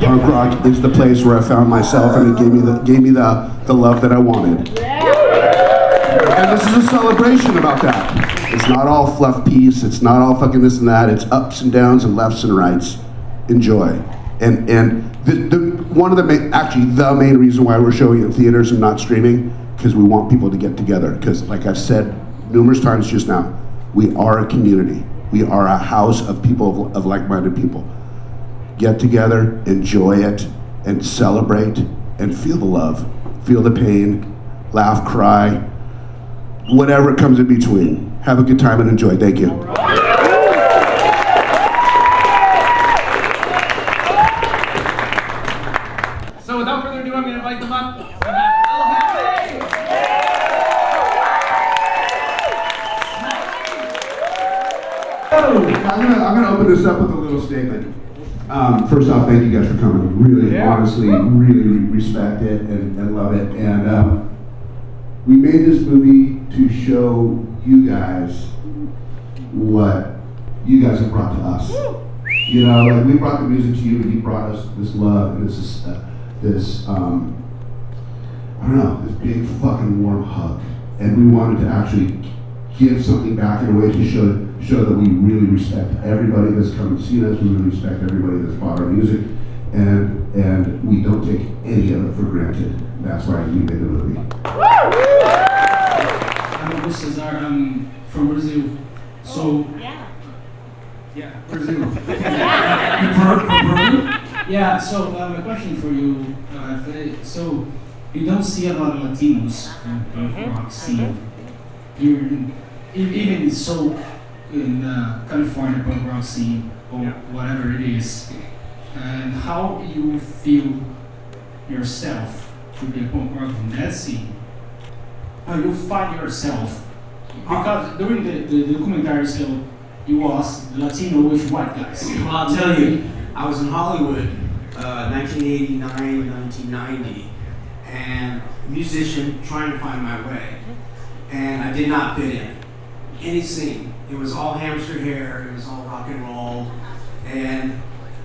punk rock is the place where I found myself, and it gave me the love that I wanted. And this is a celebration about that. It's not all fluff piece. It's not all fucking this and that. It's ups and downs and lefts and rights. Enjoy. And one of the main reason why we're showing it in theaters and not streaming, because we want people to get together. Because like I've said numerous times just now, we are a community. We are a house of people, of like-minded people. Get together, enjoy it, and celebrate, and feel the love, feel the pain, laugh, cry, whatever comes in between. Have a good time and enjoy. Thank you. So without further ado, I'm going to invite them up. I'm gonna open this up with a little statement. First off, thank you guys for coming. Really, honestly, really respect it and love it. And we made this movie to show you guys what you guys have brought to us. You know, like we brought the music to you, and you brought us this love and this I don't know, this big fucking warm hug. And we wanted to actually give something back in a way to show that we really respect everybody that's come and seen us. We really respect everybody that's bought our music, and we don't take any of it for granted. That's why we made the movie. I'm Cesar. I'm from Brazil. So Brazil. Yeah. So my question for you, Fred, so you don't see a lot of Latinos in rock scene. Even so in California punk rock scene or whatever it is, and how you feel yourself to be a punk rock in that scene, how you find yourself, because during the documentary still you was Latino with white guys. Well, I'll tell you, I was in Hollywood 1989, 1990, and musician trying to find my way, and I did not fit in any scene. It was all hamster hair, it was all rock and roll, and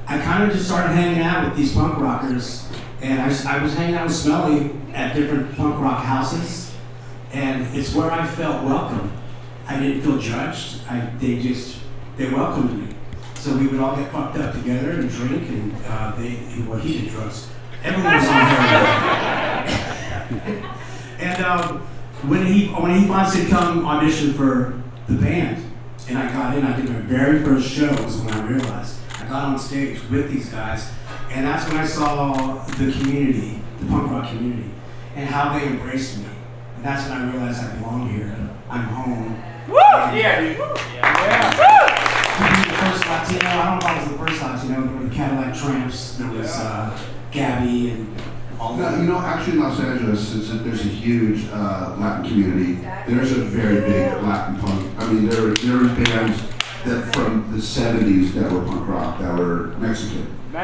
I kind of just started hanging out with these punk rockers, and I was hanging out with Smelly at different punk rock houses, and it's where I felt welcome. I didn't feel judged. They welcomed me. So we would all get fucked up together and drink, and he did drugs. Everyone was on heroin. And when he finally said come audition for the band, and I got in, I did my very first show was when I realized I got on stage with these guys, and that's when I saw the community, the punk rock community, and how they embraced me. And that's when I realized I belong here. I'm home. Woo! Yeah, dude. To be the first Latino, I don't know if I was the first Latino. There were the Cadillac Tramps, there was Gabby, and all that. You know, actually in Los Angeles, since there's a huge Latin community, there's a very big Latin punk. I mean, there were bands that from the 70s that were punk rock, that were Mexican. Well,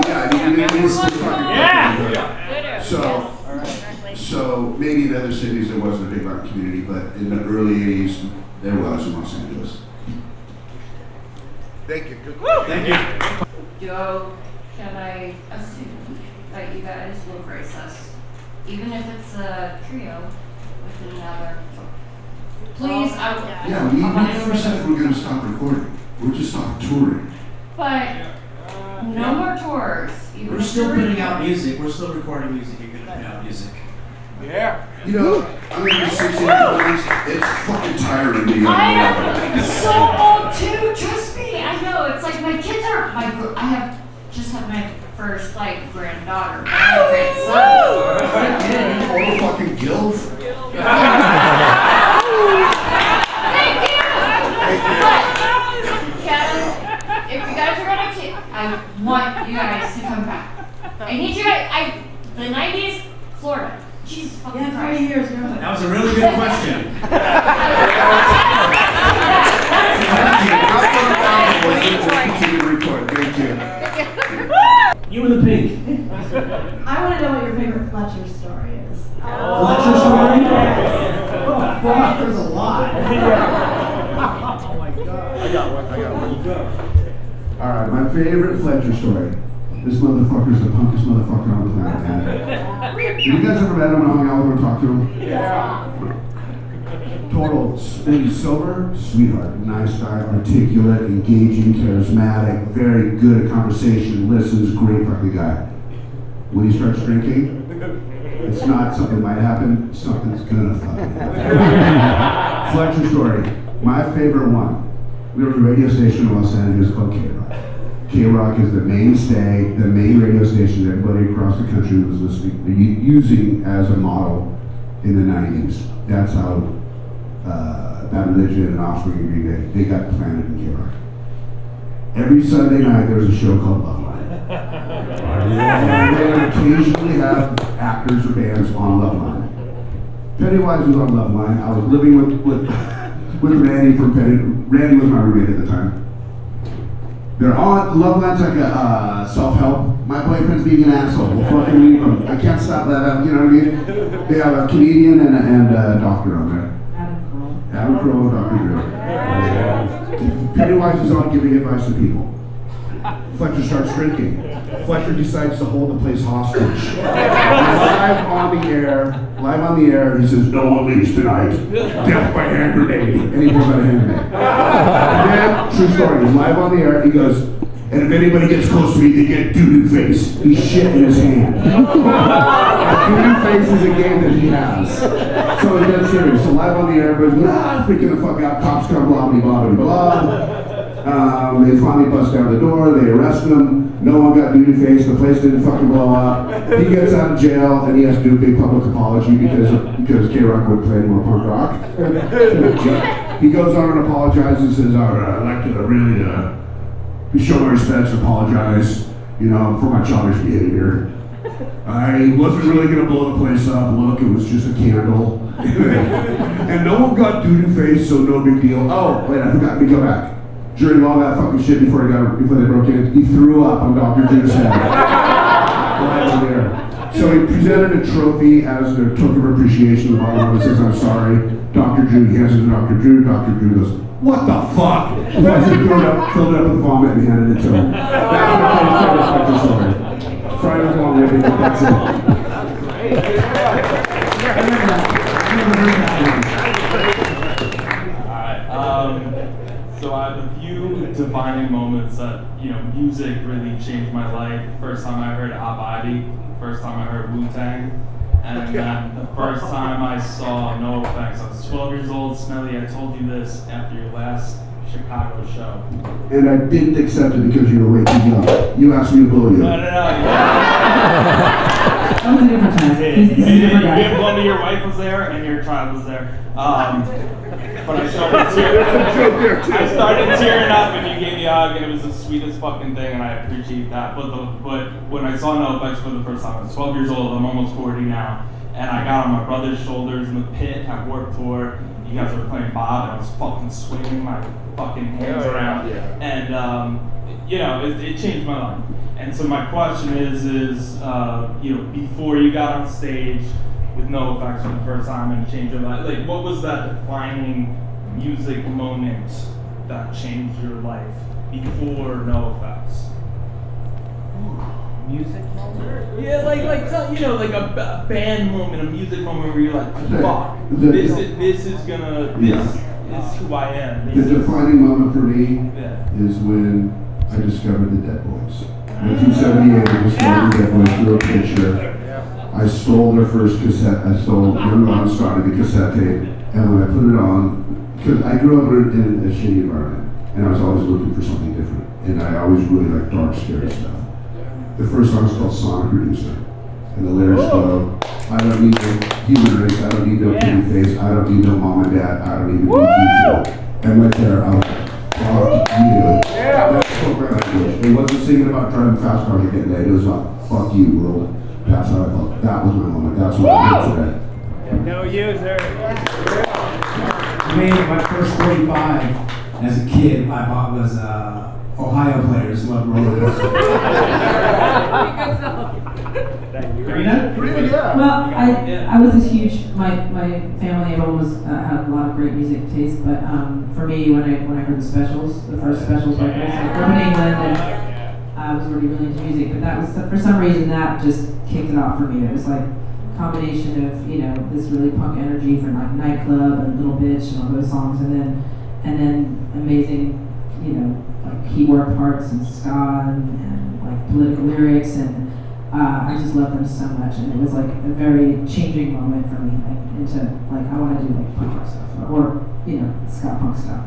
yeah, I mean, they were So maybe in other cities there wasn't a big Latin community, but in the early 80s, there was in Los Angeles. Thank you. Good. Thank you. Joe, can I assume that you guys will grace us, even if it's a trio with another? Please, Yeah, we never said we were going to stop recording. We're just stopped touring. But no more tours. We're still putting out music. We're still recording music. You're going to put out music. Yeah. You know, I'm going to be 16 years. It's fucking tiring to be I'm so old too. Trust me. I know. It's like my kids are. I have just had my first granddaughter. My grandson. Old fucking gilf. Thank you. But Kevin, if you guys are gonna keep, I want you guys to come back. I need you guys. The 90s, Florida. Jesus fucking Christ. 3 years. That was a really good question. Thank you. You and the pink. I want to know what your favorite Fletcher story is. Fletcher story? Oh, fuck, there's a lot. Oh my God. I got one. All right, my favorite Fletcher story. This motherfucker's the punkest motherfucker on the planet, man. Have you guys ever met him and hung out with him or talked to him? Total, maybe sober, sweetheart, nice guy, articulate, engaging, charismatic, very good at conversation, listens, great fucking guy. When he starts drinking, it's not something that might happen, something's gonna fucking happen. Fletcher story, my favorite one. We were at a radio station in Los Angeles called K-Rock. K-Rock is the mainstay, the main radio station that everybody across the country was listening, using as a model in the 90s. That's how Bad Religion and Offspring and Green Day, they got planted in K-Rock. Every Sunday night there was a show called Love Line. And they would occasionally have actors or bands on Love Line. Pennywise was on Love Line. I was living with Randy from Randy was my roommate at the time. They're on, Love Line's like a self-help. My boyfriend's being an asshole. We'll fucking leave him. I can't stop that, you know what I mean? They have a comedian and a doctor on there. Adam Crow, Dr. Drew. Pennywise is on giving advice to people. Fletcher starts drinking. Fletcher decides to hold the place hostage. Live on the air, he says, no one leaves tonight. Death by hand grenade. And he pulls out a hand grenade. And then, true story, he's live on the air, he goes, and if anybody gets close to me, they get doo-doo face. He's shit in his hand. Doo-doo face is a game that he has. So it's dead serious. So live on the air, but freaking the fuck out, cops come, blah, blah, blah, blah. They finally bust down the door, they arrest him, no one got doo-doo face, the place didn't fucking blow up. He gets out of jail and he has to do a big public apology because K-Rock would play more punk rock. He goes on and apologizes and says, I'd like to really show my respects, apologize, for my childish behavior. I wasn't really gonna blow the place up, look, it was just a candle. And no one got doo-doo face, so no big deal. Oh, wait, I forgot, let me go back. During all that fucking shit before they broke in, he threw up on Dr. Drew's head. Right over there. So he presented a trophy as a token of appreciation. The bottom of it says, I'm sorry. Dr. Drew, he hands it to Dr. Drew. Dr. Drew goes, what the fuck? Fletcher filled it up with vomit and handed it to him. That's the Fletcher story. Sorry, it was long-winded, but that's it. So I have a few defining moments that, music really changed my life. First time I heard Abadi, first time I heard Wu-Tang, and then the first time I saw NOFX. I was 12 years old. Smelly, I told you this after your last Chicago show. And I didn't accept it because you were way too young. You asked me to blow you. No. That was a different time. He's a different guy. Your wife was there and your child was there. But I started tearing up and you gave me a hug and it was the sweetest fucking thing and I appreciate that. But when I saw NOFX for the first time, I was 12 years old, I'm almost 40 now, and I got on my brother's shoulders in the pit at Warped Tour. You guys were playing Bob and I was fucking swinging my fucking hands around. And it changed my life. And so my question is before you got on stage with NOFX for the first time and changed your life, like what was that defining music moment that changed your life before NOFX? Music moment? Yeah, like a band moment, a music moment where you're like, fuck, this is who I am. The defining moment for me is when I discovered the Dead Boys. 1978, I discovered the Dead Boys through a picture. I stole their first cassette. I stole Young Ron started the cassette tape, and when I put it on, because I grew up in a shitty environment, and I was always looking for something different, and I always really liked dark, scary stuff. The first song is called Sonic Reducer, and the lyrics go, I don't need no human race, I don't need no pretty face, I don't need no mom and dad, I don't need no YouTube. And right there, I was like, fuck you. That's so great. It wasn't singing about driving fast cars or getting laid, it was about, fuck you, world. That's how I felt. That was my moment. That's what I did today. No user. I made my first 45 as a kid. My mom was Ohio players loved roller coasters. Karina? Well, I was this huge. My family, everyone was had a lot of great music taste, but for me, when I heard the Specials, the first Specials records, I grew up in England, and I was already really into music, but that was, for some reason, that just kicked it off for me. It was like a combination of, you know, this really punk energy from like Nightclub and Little Bitch and all those songs, and then amazing, you know, like keyboard parts and ska and like political lyrics, and I just loved them so much, and it was like a very changing moment for me, like into like I want to do like punk rock stuff or you know ska punk stuff.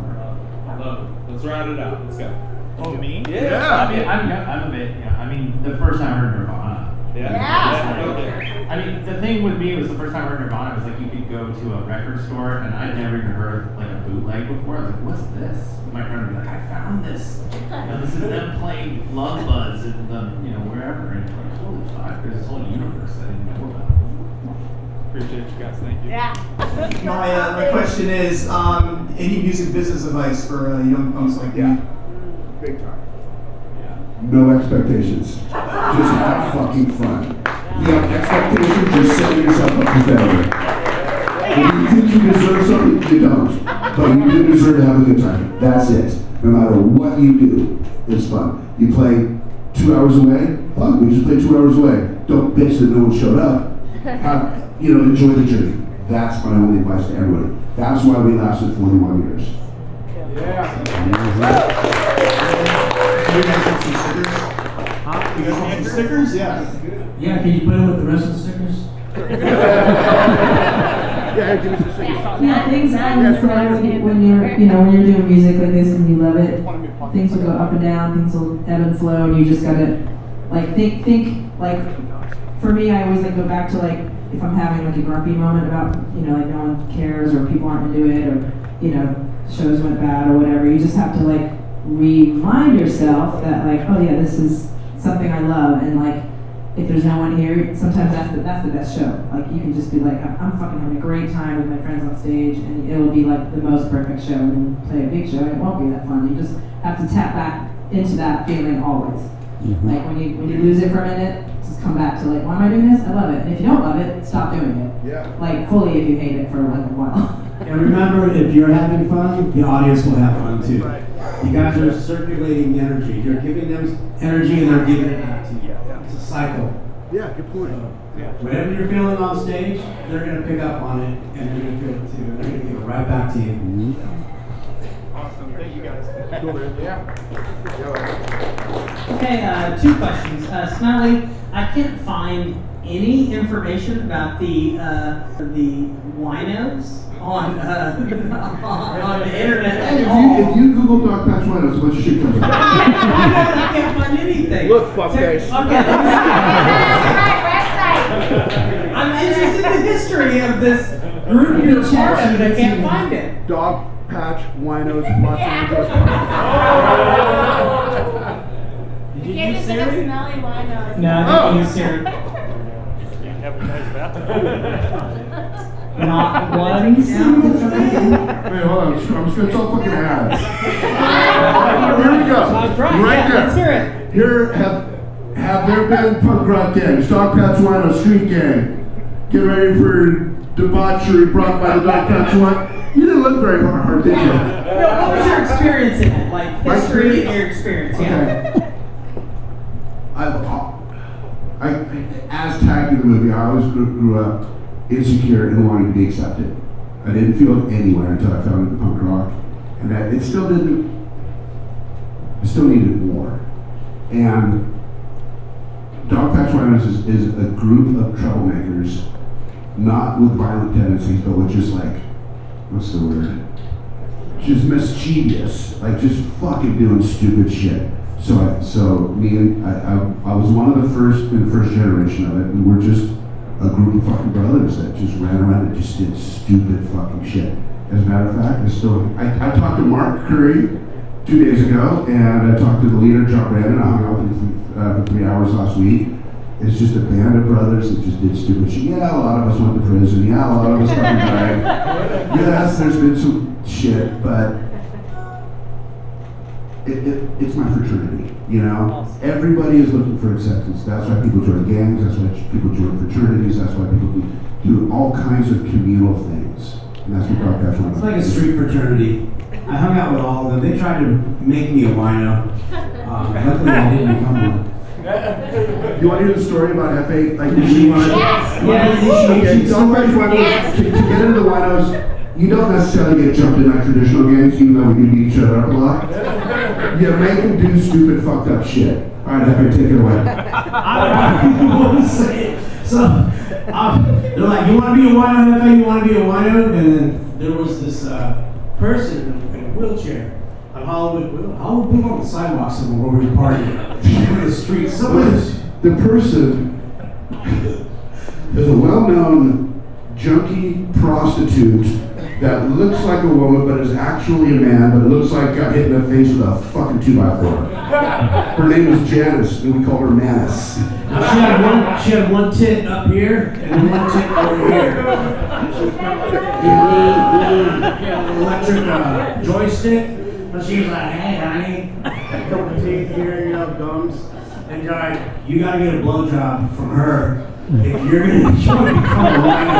I love it. Let's round it out. Let's go. Oh, me? Yeah. I mean, I'm a bit, you know, I mean, the first time I heard Nirvana. Yeah. I mean, the thing with me was the first time I heard Nirvana was like you could go to a record store and I'd never even heard like a bootleg before. I was like, what's this? My friend would be like, I found this. You know, this is them playing Love Buzz and you know, wherever. And you're like, holy fuck, there's this whole universe I didn't know about. Appreciate you guys. Thank you. Yeah. My question is, any music business advice for young punks like me? Big time. No expectations. Just have fucking fun. If you have expectations, you're setting yourself up for failure. If you think you deserve something, you don't. But you do deserve to have a good time. That's it. No matter what you do, it's fun. You play 2 hours away, fun. We just played 2 hours away. Don't bitch that no one showed up. You know, enjoy the journey. That's my only advice to everybody. That's why we lasted 41 years. You guys want some stickers? Huh? You guys want some stickers? Yeah. Yeah, can you put it with the rest of the stickers? Yeah, give us a second. Yeah, things happen when you're, you know, when you're doing music like this and you love it. Things will go up and down, things will ebb and flow, and you just gotta, like, think, like, for me, I always, like, go back to, like, if I'm having, like, a grumpy moment about, you know, like, no one cares, or people aren't into it, or, you know, shows went bad, or whatever, you just have to, like, remind yourself that, like, oh yeah, this is something I love, and, like, if there's no one here, sometimes that's the best show. Like, you can just be like, I'm fucking having a great time with my friends on stage, and it will be like the most perfect show. And then you play a big show, and it won't be that fun. You just have to tap back into that feeling always. Mm-hmm. Like when you lose it for a minute, just come back to like, why am I doing this? I love it. And if you don't love it, stop doing it. Yeah. Like fully if you hate it for like a while. And remember, if you're having fun, the audience will have fun too. You guys are circulating the energy. You're giving them energy and they're giving it back to you. It's a cycle. Yeah, good point. Whatever you're feeling on stage, they're going to pick up on it and they're going to feel it too. And they're going to give it right back to you. Mm-hmm. Awesome. Thank you guys. Cool, man. Yeah. Okay, 2 questions. Smiley, I can't find any information about the winos on the internet. Hey, if you Google Dog Patch Winos, a bunch of shit comes up. I can't find anything. Look, fuckface. Okay. I'm interested in the history of this group you're part of, and I can't find it. Dog Patch Winos, Los Angeles. Did you Can't use think of Siri? smelly winos. No, I didn't use Siri. Not one sound. Wait, hold on. I'm just gonna tell fucking ads. Here we go. Right there. Let's hear it. Here have there been punk rock gangs, Dog Patch Wino, Street Gang. Get ready for debauchery brought by the Dog Patch Wino. You didn't look very hard, did you? No, what was your experience in it? Like My history experience? and your experience, yeah. Okay. As tagged in the movie, I always grew up insecure and wanting to be accepted. I didn't feel it anywhere until I found it in punk rock, and it still didn't. I still needed more. And Dog Patch Winos is a group of troublemakers, not with violent tendencies, but with just like, what's the word? Just mischievous, like just fucking doing stupid shit. So I was one of the first in the first generation of it, and we're just a group of fucking brothers that just ran around and just did stupid fucking shit. As a matter of fact, I talked to Mark Curry 2 days ago, and I talked to the leader, John Brandon. I hung out with him for 3 hours last week. It's just a band of brothers that just did stupid shit. Yeah, a lot of us went to prison. Yeah, a lot of us fucking died. Yes, there's been some shit, but it's my fraternity, you know? Everybody is looking for acceptance. That's why people join gangs, that's why people join fraternities, that's why people do all kinds of communal things. And that's what Dog Patch Wino is. It's like a street fraternity. I hung out with all of them. They tried to make me a wino. Luckily, I didn't become one. You want to hear the story about FA? Like, Yes. Okay, sometimes winos, to get into the winos, you don't necessarily get jumped in like traditional gangs, even though we do beat each other up a lot. You make them do stupid, fucked up shit. All right, FA, take it away. I want to say it. So, they're like, you want to be a wino, FA? You want to be a wino? And then there was this person in a wheelchair on Hollywood Boulevard on the sidewalk somewhere where we were partying in the streets. The person is a well-known junkie prostitute that looks like a woman but is actually a man, but it looks like got hit in the face with a fucking 2x4. Her name is Janice, and we call her Manus. Now she had one tit up here and one tit over here. An electric joystick. But she was like, hey, honey, a couple teeth here, gums. And you're like, you gotta get a blowjob from her if you're gonna become a wino.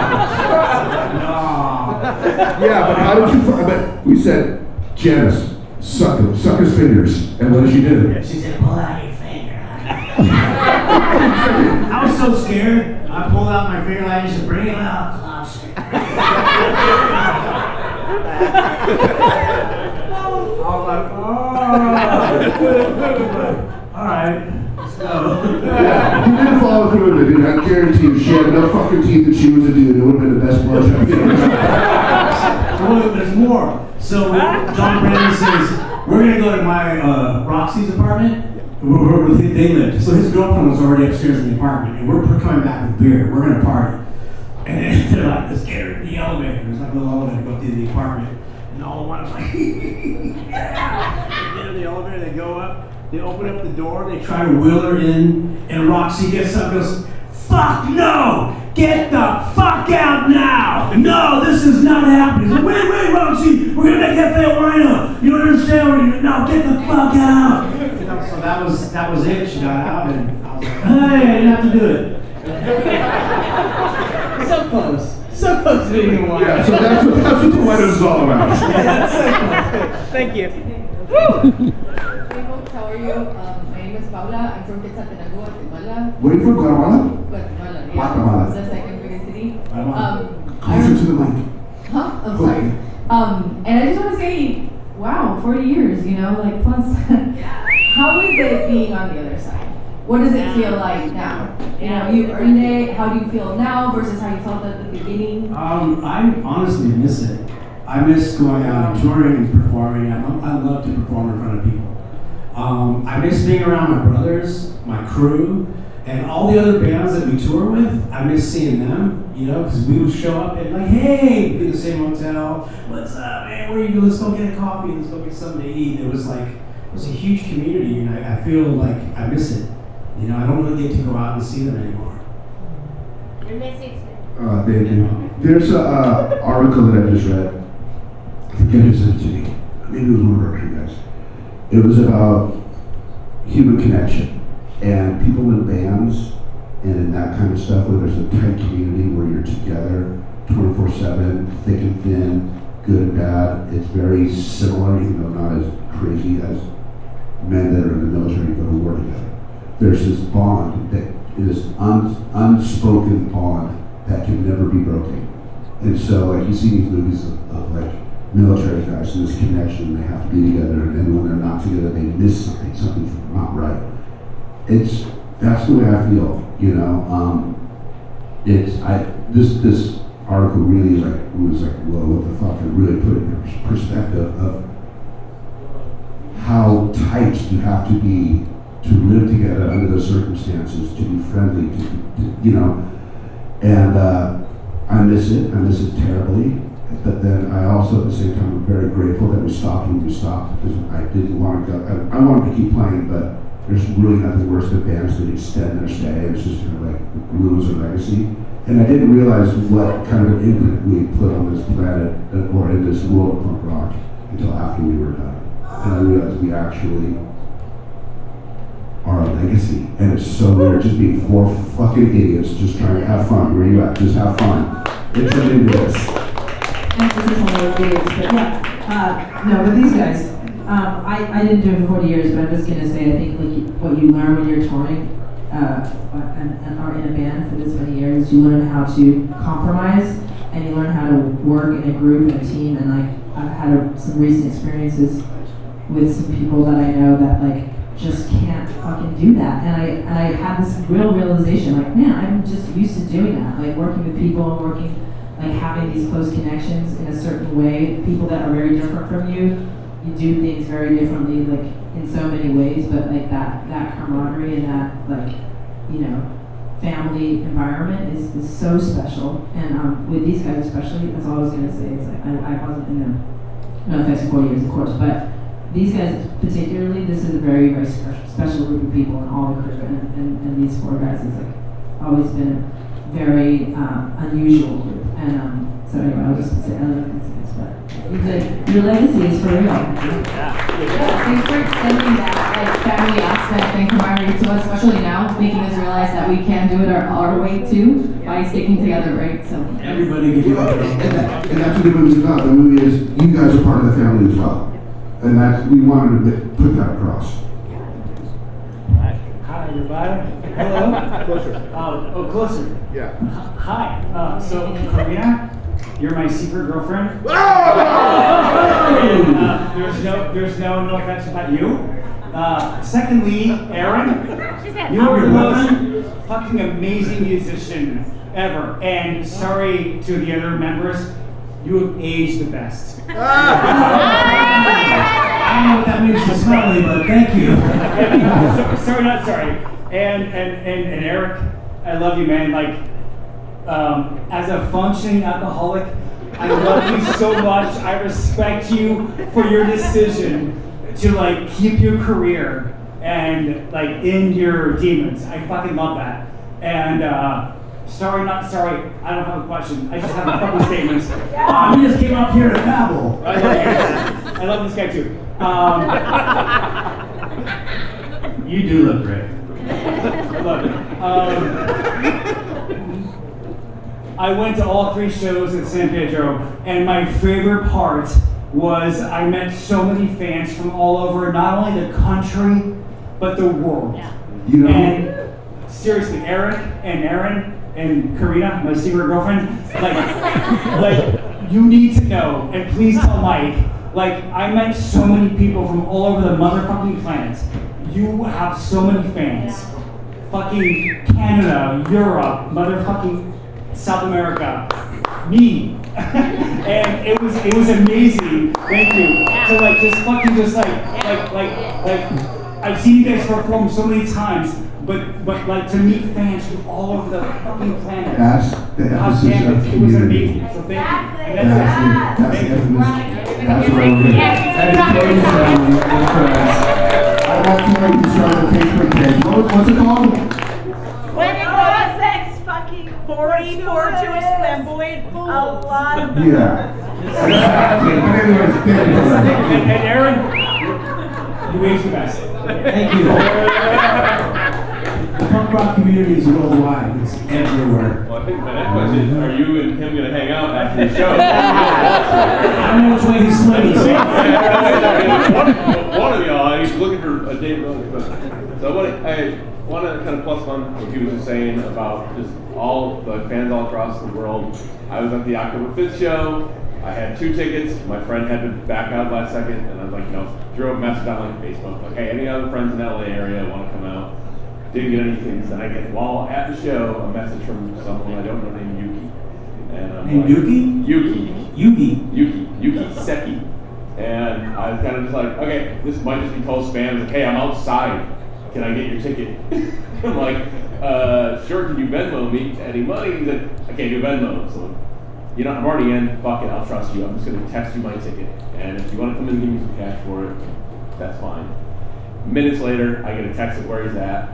No. Yeah, but how did you find? But we said, Janice, suck his fingers, and what did she do? She said, pull out your finger. I was so scared. I pulled out my finger like I said, bring it out closer. I was like, oh. All right, let's go. Yeah, you didn't follow through with it, dude. I guarantee you, she had enough fucking teeth that she was a dude. It would have been the best blowjob. So there's more. So John Brandon says, we're gonna go to my Roxy's apartment. Where they lived. So his girlfriend was already upstairs in the apartment, and we're coming back with beer. We're gonna party. And then they're like, let's get her in the elevator. There's like a little elevator to go through the apartment. And all the ones like, yeah. They get in the elevator, they go up, they open up the door, they try to wheel her in, and Roxy gets up and goes, fuck no! Get the fuck out now! No, this is not happening. Like, wait, Roxy, we're gonna make that fail wino. You don't understand? No, get the fuck out! So that was it. She got out, and I was like, hey, I didn't have to do it. So close. So close to being a wino. Yeah, so that's what the wino is all about. Yeah, so close. Thank you. Hey folks, how are you? My name is Paula. I'm from Quetzaltenango, Guatemala. Where are you from, Guatemala? Guatemala, yeah. Guatemala. It's the second biggest city. Closer to the mic. Huh? I'm sorry. And I just want to say, wow, 40 years, like plus. How is it being on the other side? What does it feel like now? You earned it. How do you feel now versus how you felt at the beginning? I honestly miss it. I miss going out and touring and performing. I love to perform in front of people. I miss being around my brothers, my crew, and all the other bands that we tour with. I miss seeing them, because we would show up and like, hey, be in the same hotel. What's up, man? Where are you? Let's go get a coffee. Let's go get something to eat. It was a huge community, and I feel like I miss it. I don't really get to go out and see them anymore. You're missing Thank you. There's an article that I just read. I forget who sent it to me. Maybe it was one of our crew guys. It was about human connection and people in bands and in that kind of stuff where there's a tight community where you're together 24/7, thick and thin, good and bad. It's very similar, even though not as crazy as men that are in the military go to war together. There's this bond that is unspoken bond that can never be broken. And so, like, you see these movies of like military guys and this connection, they have to be together, and then when they're not together, they miss something's not right. That's the way I feel, This article really was like, whoa, what the fuck? It really put it in perspective of how tight you have to be to live together under those circumstances, to be friendly, and I miss it terribly, but then I also at the same time am very grateful that we stopped when we stopped, because I didn't want to go, I wanted to keep playing, but there's really nothing worse than bands that extend their stay. It's just kind of like ruins a legacy. And I didn't realize what kind of an imprint we put on this planet or in this world of punk rock until after we were done. And I realized we actually are a legacy. And it's so weird just being four fucking idiots just trying to have fun. Where you at? Just have fun. It turned into this. Emphasis on the idiots, but yeah. No, but these guys, I didn't do it for 40 years, but I'm just gonna say I think what you learn when you're touring and are in a band for this many years, you learn how to compromise and you learn how to work in a group and a team. And like I've had some recent experiences with some people that I know that like just can't fucking do that. And I had this real realization, like, man, I'm just used to doing that, like working with people and working, like having these close connections in a certain way. People that are very different from you do things very differently, like in so many ways, but like that camaraderie and that like, you know, family environment is so special. And with these guys especially, that's all I was gonna say. It's like I wasn't in the NOFX for 4 years, of course, but these guys particularly, this is a very, very special group of people in all the crew, and these four guys has like always been a very unusual group. And so anyway, I was just gonna say I love these guys, but your legacy is for real. Yeah, thanks for extending that like family aspect and camaraderie to us, especially now, making us realize that we can do it our way too by sticking together, right? So Everybody give you a And that's what the movie's about. The movie is you guys are part of the family as well. And that's, we wanted to put that across. Hi, everybody. Hello. Closer. Closer. Yeah. Hi. So, Karina, you're my secret girlfriend. There's no NOFX without you. Secondly, Aaron, you are the most fucking amazing musician ever. And sorry to the other members, you have aged the best. I don't know what that means to Smelly, but thank you. Sorry, not sorry. And Eric, I love you, man. Like, as a functioning alcoholic, I love you so much. I respect you for your decision to like keep your career and like end your demons. I fucking love that. And sorry, not sorry. I don't have a question. I just have a couple statements. We just came up here to babble. I love you guys. I love this guy too. You do look great. I love it. I went to all 3 shows at San Pedro, and my favorite part was I met so many fans from all over, not only the country, but the world. Yeah. You know, and seriously, Eric and Aaron and Karina, my secret girlfriend, like you need to know, and please tell Mike, like I met so many people from all over the motherfucking planet. You have so many fans. Fucking Canada, Europe, motherfucking South America, me. And it was amazing. Thank you. So like just fucking just like I've seen you guys perform so many times, but like to meet fans from all over the fucking planet. that's the God emphasis damn of it, the it was community. amazing. So thank you. And That's the emphasis. That's what we're doing. Education family, and friends. I want to make you start the Facebook page. What's it called? When it was sex fucking 44 Jewish flamboyant, a lot of them. Yeah. Exactly. But anyways, thank you for that. And Aaron, you aged the best. Thank you. The punk rock community is worldwide. It's everywhere. Well, I think my next question is, are you and him going to hang out after the show? I don't know which way he's swimming. One of y'all, he's looking for a date. So I want to kind of plus one what he was just saying about just all the fans all across the world. I was at the October 5th show. I had 2 tickets. My friend had to back out last second, and I was like, threw a message on like Facebook, like, hey, any other friends in the LA area want to come out? Didn't get anything. So then I get, while at the show, a message from someone I don't know named Yuki. And I'm Named like, Yuki? Yuki Seki. And I was kind of just like, okay, this might just be total spam. He's like, hey, I'm outside. Can I get your ticket? I'm like, sure, can you Venmo me any money? He's like, I can't do Venmo. So, I'm already in, fuck it, I'll trust you. I'm just gonna text you my ticket. And if you wanna come in and give me some cash for it, that's fine. Minutes later, I get a text of where he's at.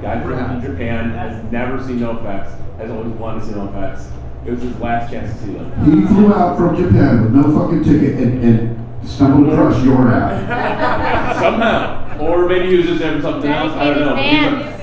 Guy from Japan, has never seen NOFX, has always wanted to see NOFX. It was his last chance to see them. He flew out from Japan with no fucking ticket and stumbled across your app. Somehow. Or maybe he was just there for something else. I don't know.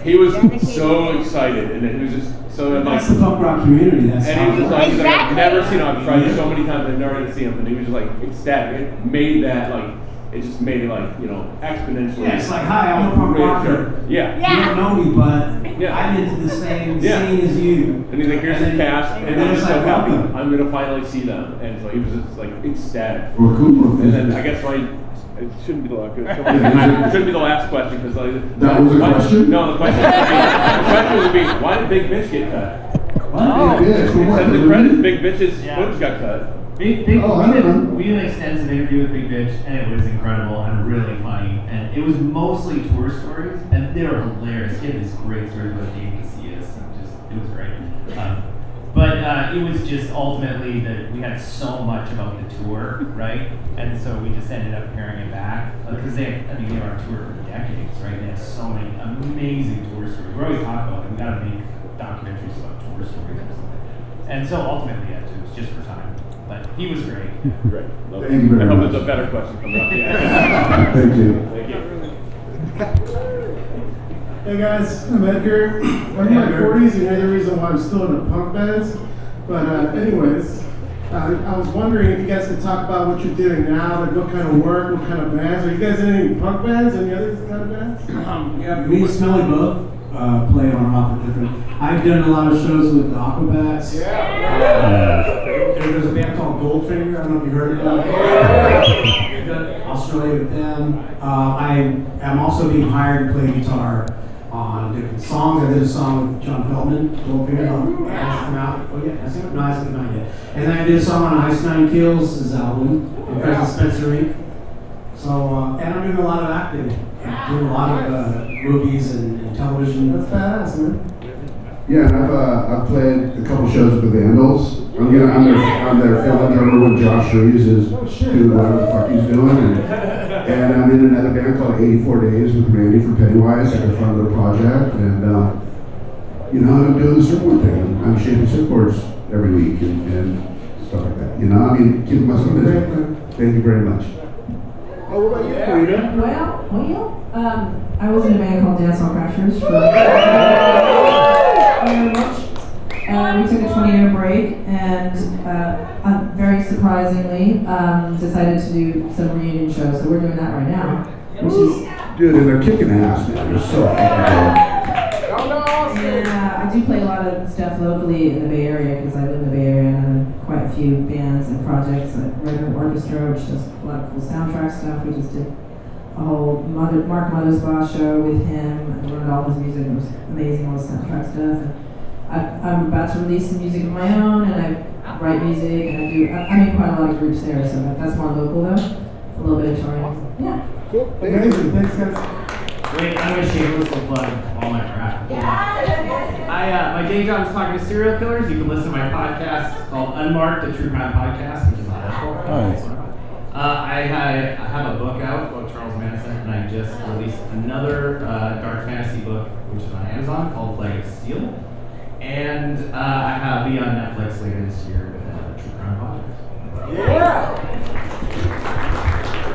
He was so excited, and he was just so like. That's the punk rock community. That's and he was just like, he's like, I've never seen him. I've tried so many times. I've never had to see him, and he was just like ecstatic. It made that like. It just made it like, you know, exponentially. Yeah, it's like, hi, I'm a punk rocker. Yeah. You don't know me, but I'm into the same scene as you. And he's like, here's the cast, and I'm just like, so happy. welcome. I'm gonna finally see them. And so he was just like ecstatic. Well, cool. And then I guess it shouldn't be the last question. It shouldn't be the last question because like that was a question. No, the question would be why did Big Bitch get cut? What? Big Bitch? For what? In the credits, Big Bitch's footage got cut. We did an extensive interview with Big Bitch, and it was incredible and really funny. And it was mostly tour stories, and they were hilarious. He had this great story about Dave Casillas, and it was great. But it was just ultimately that we had so much about the tour, right? And so we just ended up paring it back because they were on tour for decades, right? They have so many amazing tour stories. We're always talking about it. We got to make documentaries about tour stories or something. And so ultimately, it was just for time. But he was great. Great. Thank you very I hope much. there's a better question coming up. Yeah. Thank you. Thank you. Hey guys, I'm Edgar. I'm in my 40s, and you're the reason why I'm still in the punk bands. But anyways, I was wondering if you guys could talk about what you're doing now, like what kind of work, what kind of bands. Are you guys in any punk bands? Any other kind of bands? Yeah, me and Smelly both play on off with different. I've done a lot of shows with the Aquabats. There's a band called Goldfinger. I don't know if you heard of them. I've done Australia with them. I'm also being hired to play guitar on different songs. I did a song with John Feldman, Goldfinger. That's come out. Oh yeah, that's it. No, that's not yet. And then I did a song on Ice Nine Kills' album, and President Spencer Inc. So, and I'm doing a lot of acting. I'm doing a lot of movies and television. That's badass, man. Yeah, and I've played a couple shows with the Vandals. I'm their fill-in drummer when Josh Reeves is doing whatever the fuck he's doing, and I'm in another band called 84 Days with Randy from Pennywise, like a fun little project, and you know, I'm doing the surfboard thing. I'm shaping surfboards every week and stuff like that. You know, I mean, keeping myself busy. Thank you very much. Oh, what about you, Rita? Well, I was in a band called Dance Hall Crashers for we took a 20-year break and very surprisingly decided to do some reunion shows. So we're doing that right now, which is dude, and they're kicking ass, man. They're so fucking and I do play a lot of stuff locally in the Bay Area because I live in the Bay Area and I'm in quite a few bands and projects. Regular Orchestra, which does a lot of cool soundtrack stuff. We just did a whole Mark Mothersbaugh show with him and learned all his music. It was amazing, all the soundtrack stuff. And I'm about to release some music of my own, and I write music, and I'm in quite a lot of groups there, so that's more local though. A little bit of touring. Yeah. Cool. Amazing. Thanks, guys. Wait, I'm gonna shamelessly plug all my crap. My day job is talking to serial killers. You can listen to my podcast called Unmarked, the True Crime Podcast, which is on Apple. Nice. I have a book out about Charles Manson, and I just released another dark fantasy book, which is on Amazon, called Plague of Steel. And I'll be on Netflix later this year with another True Crime podcast.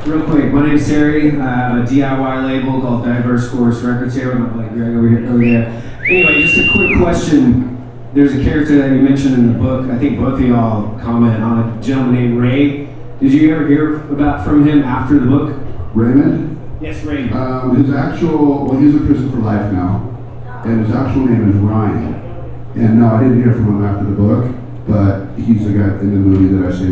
Real quick, my name's Terry. I have a DIY label called Diverse Chorus Records here with my buddy Greg over there. Anyway, just a quick question. There's a character that you mentioned in the book. I think both of y'all comment on a gentleman named Ray. Did you ever hear from him after the book? Raymond? Yes, Raymond. He's in prison for life now, and his actual name is Ryan. And no, I didn't hear from him after the book, but he's the guy in the movie that I say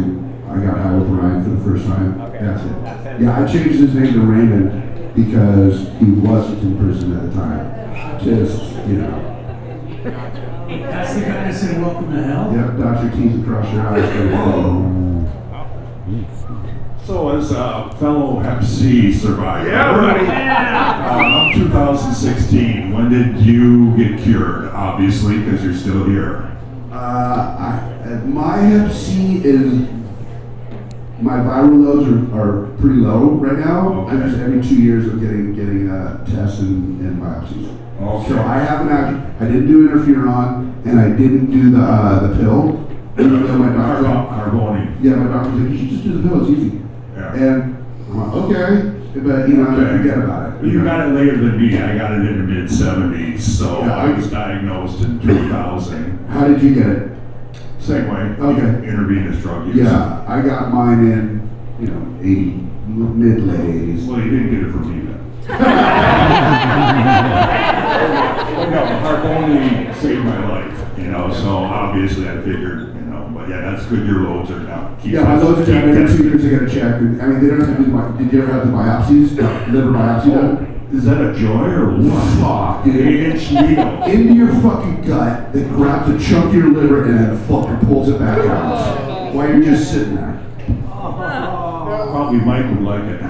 I got high with Ryan for the first time. Okay. That's it. Yeah, I changed his name to Raymond because he wasn't in prison at the time. Just, you know. That's the guy that said welcome to hell? Yep, dot your teeth across your eyes. So as a fellow Hep C survivor, of 2016, when did you get cured? Obviously, because you're still here. My Hep C is, my viral loads are pretty low right now. Okay. I'm just every 2 years of getting tests and biopsies. Okay. So I haven't actually, I didn't do interferon and I didn't do the pill. Even though my doctor, Carboni. yeah, my doctor said you should just do the pill. It's easy. Yeah. And I'm like, okay. but you know, I forget about it. You got it later than me. I got it in the mid 70s, so Yeah. I was diagnosed in 2000. How did you get it? Same way. Okay. Intravenous drug use. Yeah, I got mine in, you know, late 80s. Well, you didn't get it from me then. No, heart only saved my life, you know, so obviously I figured, you know, but yeah, that's good. Your loads are down. Yeah, my loads are down. Every 2 years I get a check. I mean, they don't have to do did you ever have the biopsies? Liver biopsy done? Is that a joy or what? Fuck, dude. 8-inch needle. Into your fucking gut that grabs a chunk of your liver and then fucking pulls it back out. While you're just sitting there. Probably Mike would like it.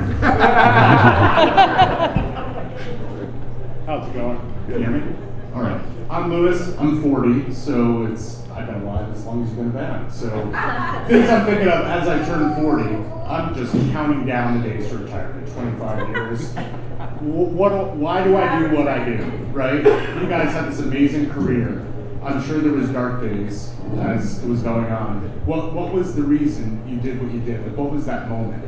How's it going? Can you hear me? All right. I'm Lewis. I'm 40, so I've been alive as long as you've been a band. So things I'm thinking of as I turn 40, I'm just counting down the days to retirement. 25 years. Why do I do what I do? Right? You guys had this amazing career. I'm sure there was dark days as it was going on. What was the reason you did what you did? Like, what was that moment?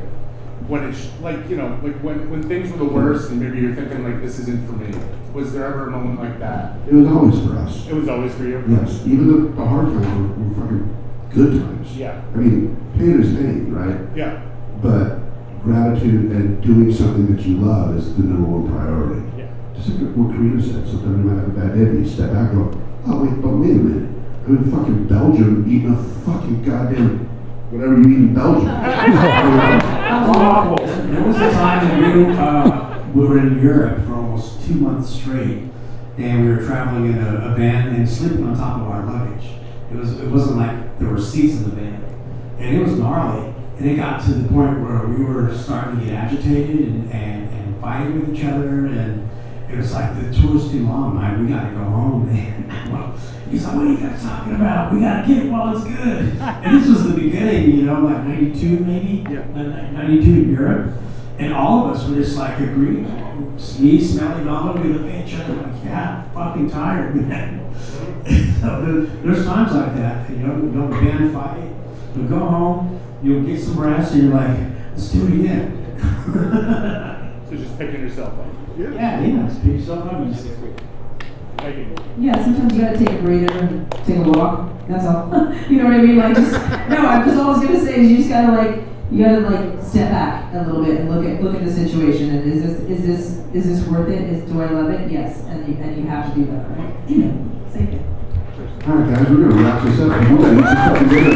When it's like, you know, like when things were the worst and maybe you're thinking like, this isn't for me. Was there ever a moment like that? It was always for us. It was always for you? Yes, even the hard times were fucking good times. Yeah. I mean, pain is pain, right? Yeah. But gratitude and doing something that you love is the number one priority. Yeah. Just like what Karina said, sometimes you might have a bad day, but you step back and go, oh wait a minute. I'm in fucking Belgium eating a fucking goddamn whatever you eat in Belgium. That was awful. There was a time that we were in Europe for almost 2 months straight, and we were traveling in a van and sleeping on top of our luggage. It wasn't like there were seats in the van, and it was gnarly. And it got to the point where we were starting to get agitated and fighting with each other, and it was like the tour's too long, man. We gotta go home, man. Well, he's like, what are you guys talking about? We gotta get it while it's good. And this was the beginning, you know, like 92 maybe? Yeah. 92 in Europe. And all of us were just like agreeing. Me, Smelly, Mama, we look at each other like, yeah, I'm fucking tired, man. So there's times like that, you know, we'll band fight, we'll go home, you'll get some rest, and you're like, let's do it again. So just picking yourself up. Yeah, just pick yourself up and just Thank you. Yeah, sometimes you gotta take a breather and take a walk. That's all. You know what I mean? Like, just no. I'm just all I was gonna say is you just gotta step back a little bit and look at the situation and is this worth it? Do I love it? Yes, and you have to do that, right? Yeah, same thing. All right, guys, we're gonna wrap this up. You gotta eat some fucking dinner.